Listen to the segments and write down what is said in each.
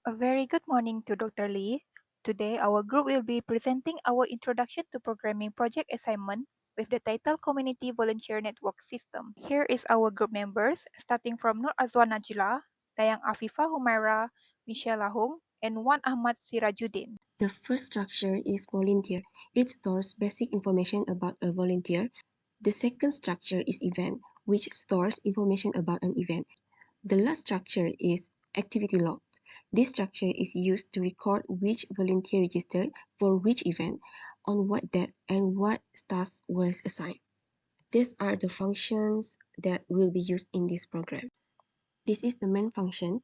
A very good morning to Dr. Lee. Today, our group will be presenting our Introduction to Programming project assignment with the title Community Volunteer Network System. Here is our group members, starting from Nur Azwan Najla, Dayang Afifa Humaira, Michelle Lahong, and Wan Ahmad Sirajuddin. The first structure is volunteer. It stores basic information about a volunteer. The second structure is event, which stores information about an event. The last structure is activity log. This structure is used to record which volunteer registered for which event, on what date, and what task was assigned. These are the functions that will be used in this program. This is the main function,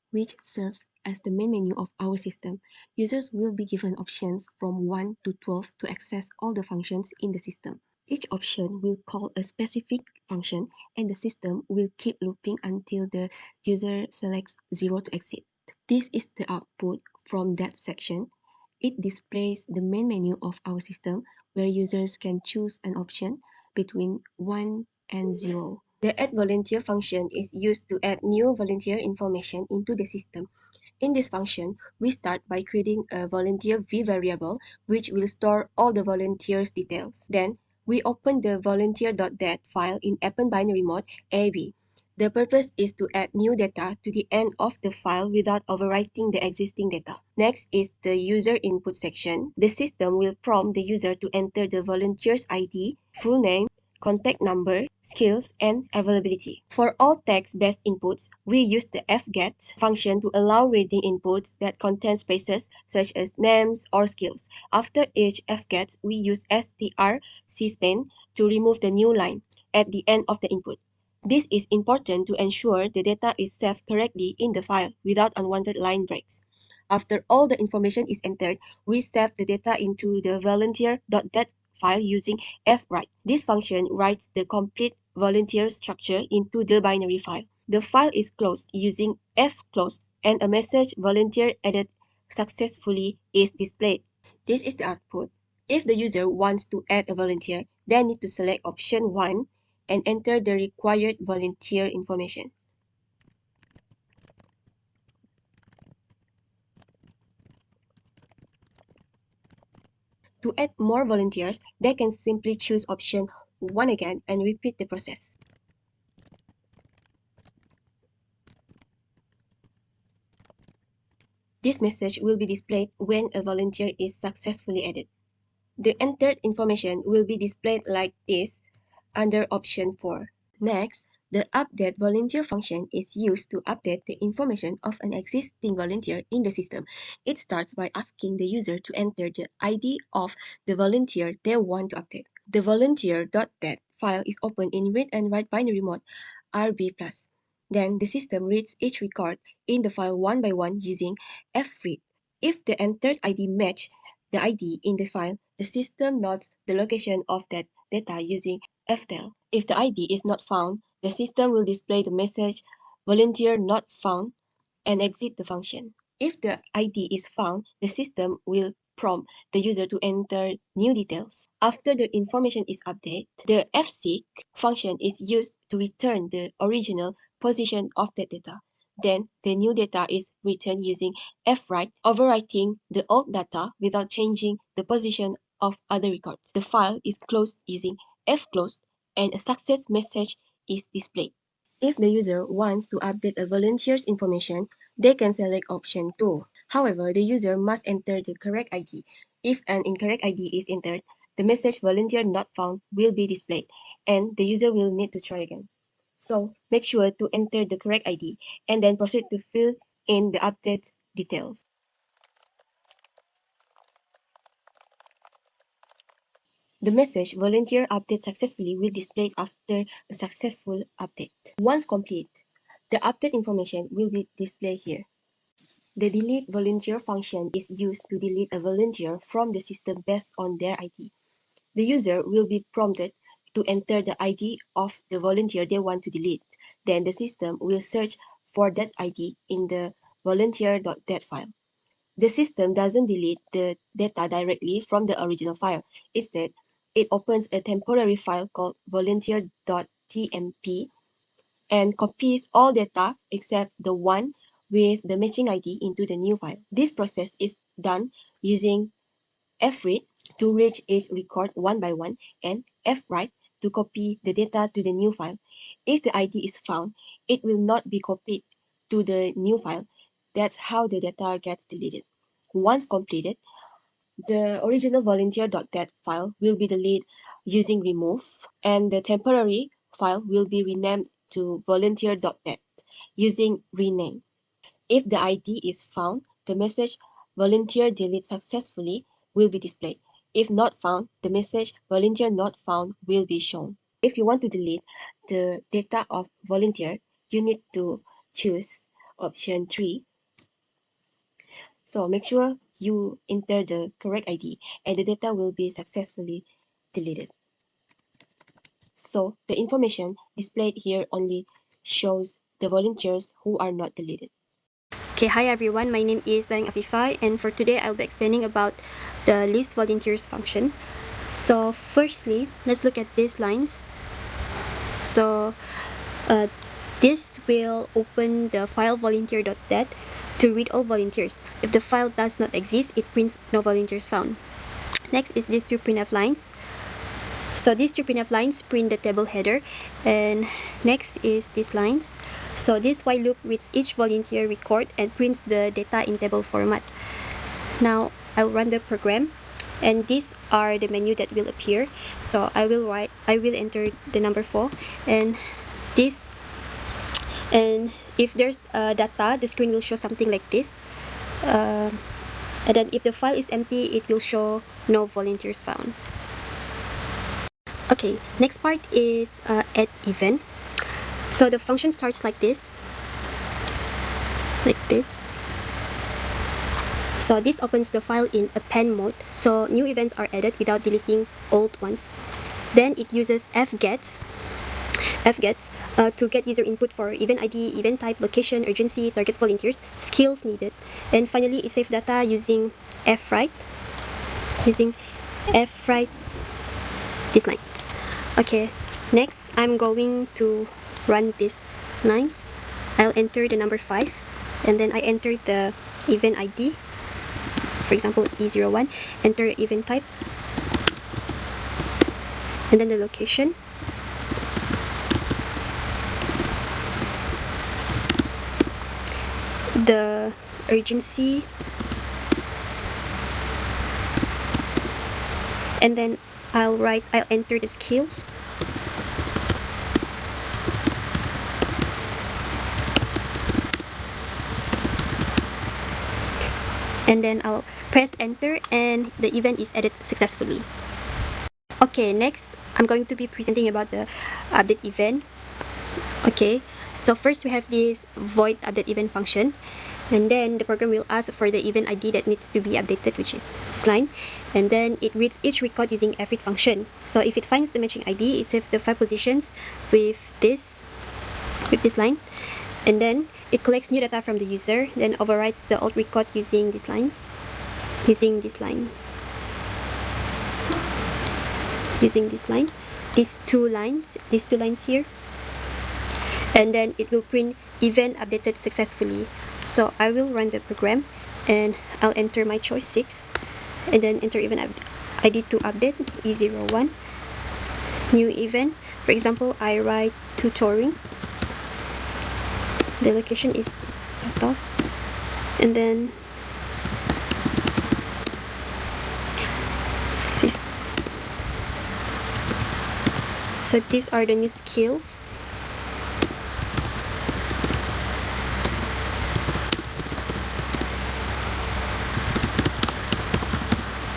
which serves as the main menu of our system. Users will be given options from 1 to 12 to access all the functions in the system. Each option will call a specific function, and the system will keep looping until the user selects 0 to exit. This is the output from that section. It displays the main menu of our system, where users can choose an option between 1 and 0. The add volunteer function is used to add new volunteer information into the system. In this function, we start by creating a volunteer v variable, which will store all the volunteers' details. Then, we open the volunteer.dat file in Append binary mode AB. The purpose is to add new data to the end of the file without overwriting the existing data. Next is the user input section. The system will prompt the user to enter the volunteer's ID, full name, contact number, skills, and availability. For all text-based inputs, we use the fget function to allow reading inputs that contain spaces such as names or skills. After each fget, we use strcspan to remove the new line at the end of the input. This is important to ensure the data is saved correctly in the file without unwanted line breaks. After all the information is entered, we save the data into the volunteer.dat file using fwrite. This function writes the complete volunteer structure into the binary file. The file is closed using fclose, and a message volunteer added successfully is displayed. This is the output. If the user wants to add a volunteer, they need to select option 1 and enter the required volunteer information. To add more volunteers, they can simply choose option 1 again and repeat the process. This message will be displayed when a volunteer is successfully added. The entered information will be displayed like this under option 4. Next, the update volunteer function is used to update the information of an existing volunteer in the system. It starts by asking the user to enter the ID of the volunteer they want to update. The volunteer.dat file is opened in read and write binary mode RB+. Then the system reads each record in the file one by one using fread. If the entered ID match the ID in the file, the system notes the location of that data using ftel. If the ID is not found, the system will display the message volunteer not found and exit the function. If the ID is found, the system will prompt the user to enter new details. After the information is updated, the fseek function is used to return the original position of the data. Then the new data is returned using fwrite, overwriting the old data without changing the position of other records. The file is closed using fclose, and a success message is displayed. If the user wants to update a volunteer's information, they can select option 2. However, the user must enter the correct ID. If an incorrect ID is entered, the message volunteer not found will be displayed, and the user will need to try again. So, make sure to enter the correct ID and then proceed to fill in the update details. The message volunteer update successfully will display after a successful update. Once complete, the update information will be displayed here. The delete volunteer function is used to delete a volunteer from the system based on their ID. The user will be prompted to enter the ID of the volunteer they want to delete. Then the system will search for that ID in the volunteer.dat file. The system doesn't delete the data directly from the original file. Instead, it opens a temporary file called volunteer.tmp and copies all data except the one with the matching ID into the new file. This process is done using fread to reach each record one by one and fwrite to copy the data to the new file. If the ID is found, it will not be copied to the new file. That's how the data gets deleted. Once completed, the original volunteer.dat file will be deleted using remove, and the temporary file will be renamed to volunteer.dat using rename. If the ID is found, the message volunteer delete successfully will be displayed. If not found, the message volunteer not found will be shown. If you want to delete the data of volunteer, you need to choose option 3. So make sure you enter the correct ID and the data will be successfully deleted. So the information displayed here only shows the volunteers who are not deleted. Okay, hi everyone, my name is Daring Afifai, and for today I'll be explaining about the list volunteers function. So firstly, let's look at these lines. So this will open the file volunteer.dat to read all volunteers. If the file does not exist, it prints no volunteers found. Next is these two printf lines. So these two printf lines print the table header, and next is these lines. So this while loop reads each volunteer record and prints the data in table format. Now I'll run the program, and these are the menu that will appear. So I will enter the number 4, and if there's data, the screen will show something like this. And then if the file is empty, it will show no volunteers found. Okay, next part is add event. So the function starts like this. So this opens the file in append mode, so new events are added without deleting old ones. Then it uses fgets to get user input for event ID, event type, location, urgency, target volunteers, skills needed. And finally, it saves data using fwrite these lines. Okay, next I'm going to run these lines. I'll enter the number 5, and then I enter the event ID, for example E01, enter event type, and then the location, the urgency, and then I'll enter the skills, and then I'll press enter, and the event is added successfully. Okay, next I'm going to be presenting about the update event. Okay, so first we have this void update event function, and then the program will ask for the event ID that needs to be updated, which is this line, and then it reads each record using fread function. So if it finds the matching ID, it saves the 5 positions with this line, and then it collects new data from the user, then overwrites the old record using this line, these two lines here, and then it will print event updated successfully. So I will run the program, and I'll enter my choice 6, and then enter event ID to update E01, new event. For example, I write tutoring, the location is Soto, and then so these are the new skills.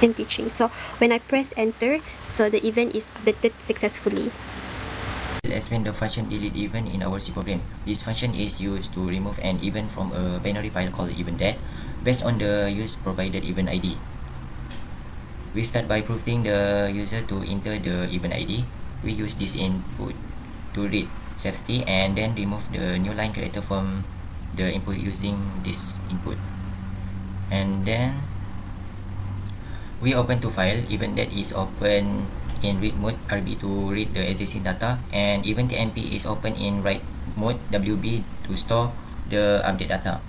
And teaching. So when I press enter, so the event is updated successfully. We'll explain the function delete event in our C program. This function is used to remove an event from a binary file called event.dat based on the user provided event ID. We start by prompting the user to enter the event ID. We use this input to read safety, and then remove the new line character from the input using this input. And then we open to file event that is open in read mode RB to read the existing data, and event TMP is open in write mode WB to store the update data.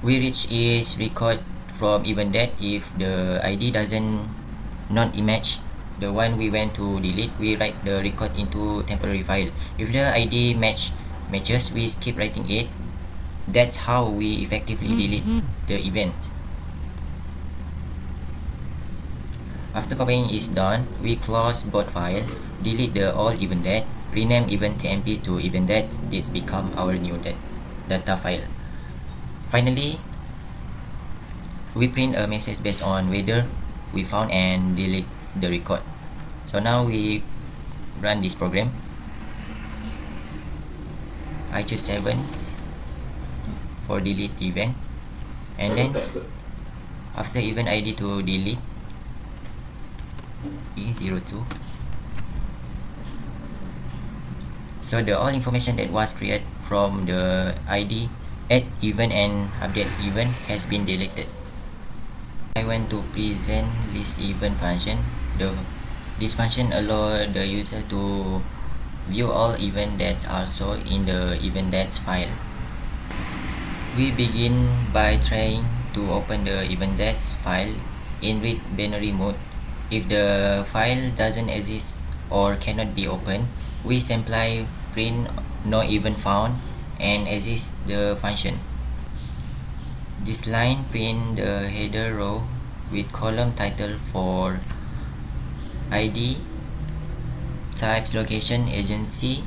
We reach is record from event that if the ID doesn't not match the one we went to delete, we write the record into temporary file. If the ID matches, we keep writing it. That's how we effectively delete the events. After copying is done, we close both files, delete the old event that, rename event tmp to event that. This become our new data file. Finally, we print a message based on whether we found and delete the record. So now we run this program. I choose 7 for delete event, and then after event ID to delete E02. So the all information that was created from the ID add event and update event has been deleted. I went to present list event function. This function allow the user to view all event that's also in the event that's file. We begin by trying to open the event that's file in read binary mode. If the file doesn't exist or cannot be opened, we simply print no event found and exit the function. This line print the header row with column title for ID, types, location, agency,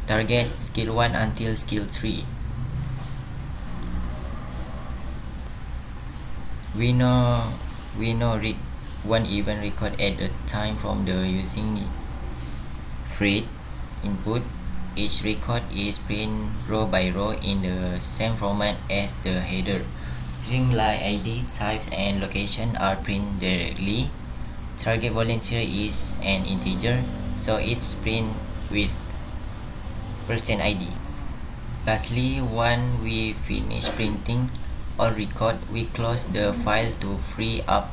target, skill 1 until skill 3. We know read one event record at a time from the using read input. Each record is print row by row in the same format as the header. String like ID, type, and location are printed directly. Target volunteer is an integer, so it's print with %ID. Lastly, when we finish printing all record, we close the file to free up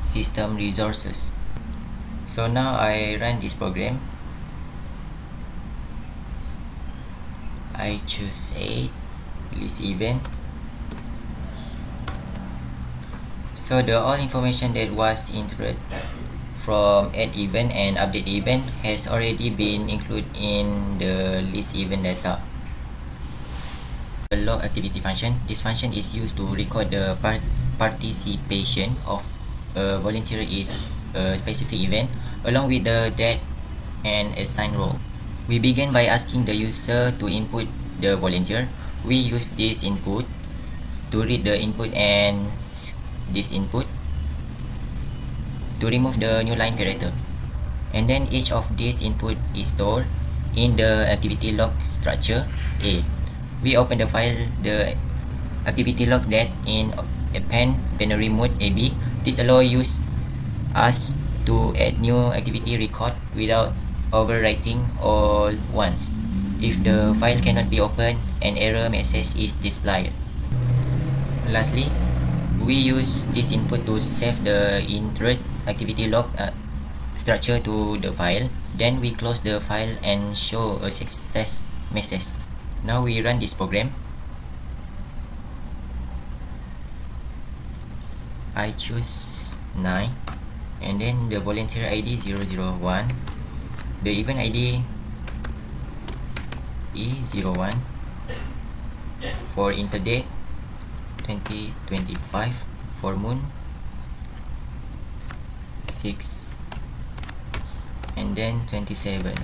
system resources. So now I run this program. I choose 8, release event. So the all information that was entered from add event and update event has already been included in the list event data. The log activity function. This function is used to record the participation of a volunteer is a specific event along with the date and assigned role. We begin by asking the user to input the volunteer. We use this input to read the input and this input to remove the new line character. And then each of these input is stored in the activity log structure A. We open the file, the activity log that in append binary mode AB. This allows us to add new activity record without overwriting all once. If the file cannot be opened, an error message is displayed. Lastly, we use this input to save the entered activity log structure to the file. Then we close the file and show a success message. Now we run this program. I choose 9, and then the volunteer ID 001. The event ID E01 for interdate 2025, for moon 6, and then 27.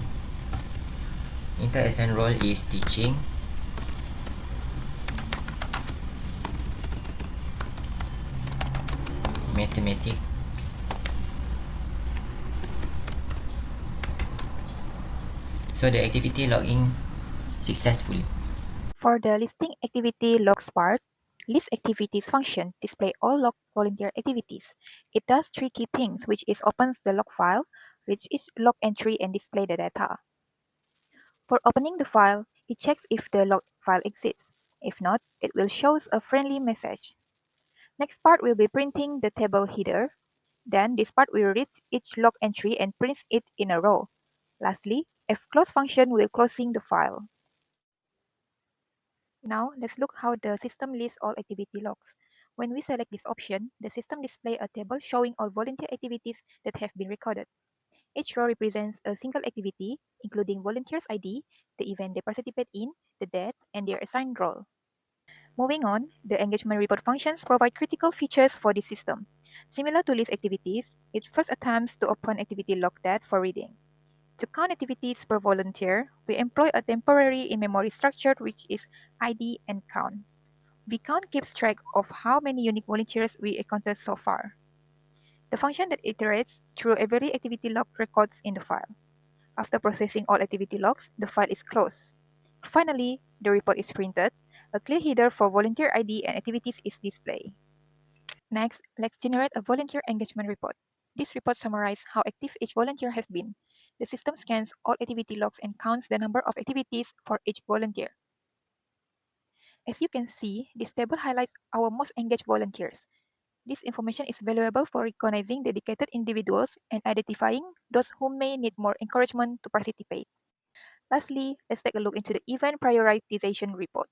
Inter-assigned role is teaching. Mathematics. So the activity login successfully. For the listing activity logs part, list activities function display all log volunteer activities. It does three key things, which is opens the log file, reads each log entry, and display the data. For opening the file, it checks if the log file exists. If not, it will show a friendly message. Next part will be printing the table header. Then this part will read each log entry and prints it in a row. Lastly, fclose function will closing the file. Now, let's look how the system lists all activity logs. When we select this option, the system displays a table showing all volunteer activities that have been recorded. Each row represents a single activity, including volunteer's ID, the event they participate in, the date, and their assigned role. Moving on, the engagement report functions provide critical features for this system. Similar to list activities, it first attempts to open activity log data for reading. To count activities per volunteer, we employ a temporary in-memory structure which is ID and count. We count keeps track of how many unique volunteers we encountered so far. The function that iterates through every activity log records in the file. After processing all activity logs, the file is closed. Finally, the report is printed. A clear header for volunteer ID and activities is displayed. Next, let's generate a volunteer engagement report. This report summarizes how active each volunteer has been. The system scans all activity logs and counts the number of activities for each volunteer. As you can see, this table highlights our most engaged volunteers. This information is valuable for recognizing dedicated individuals and identifying those who may need more encouragement to participate. Lastly, let's take a look into the event prioritization report.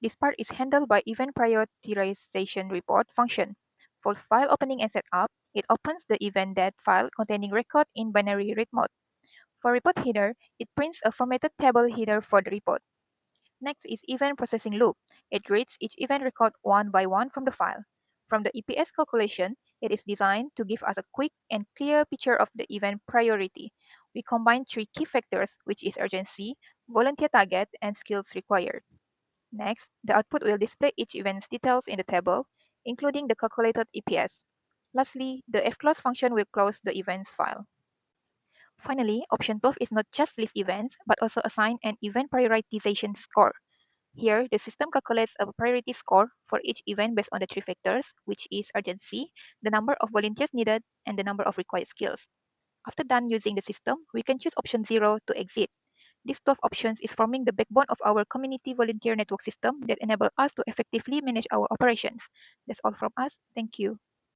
This part is handled by event prioritization report function. For file opening and setup, it opens the event date file containing record in binary read mode. For report header, it prints a formatted table header for the report. Next is event processing loop. It reads each event record one by one from the file. From the EPS calculation, it is designed to give us a quick and clear picture of the event priority. We combine three key factors, which is urgency, volunteer target, and skills required. Next, the output will display each event's details in the table, including the calculated EPS. Lastly, the fclose function will close the events file. Finally, option 12 is not just list events, but also assign an event prioritization score. Here, the system calculates a priority score for each event based on the three factors, which is urgency, the number of volunteers needed, and the number of required skills. After done using the system, we can choose option 0 to exit. These 12 options is forming the backbone of our community volunteer network system that enable us to effectively manage our operations. That's all from us. Thank you.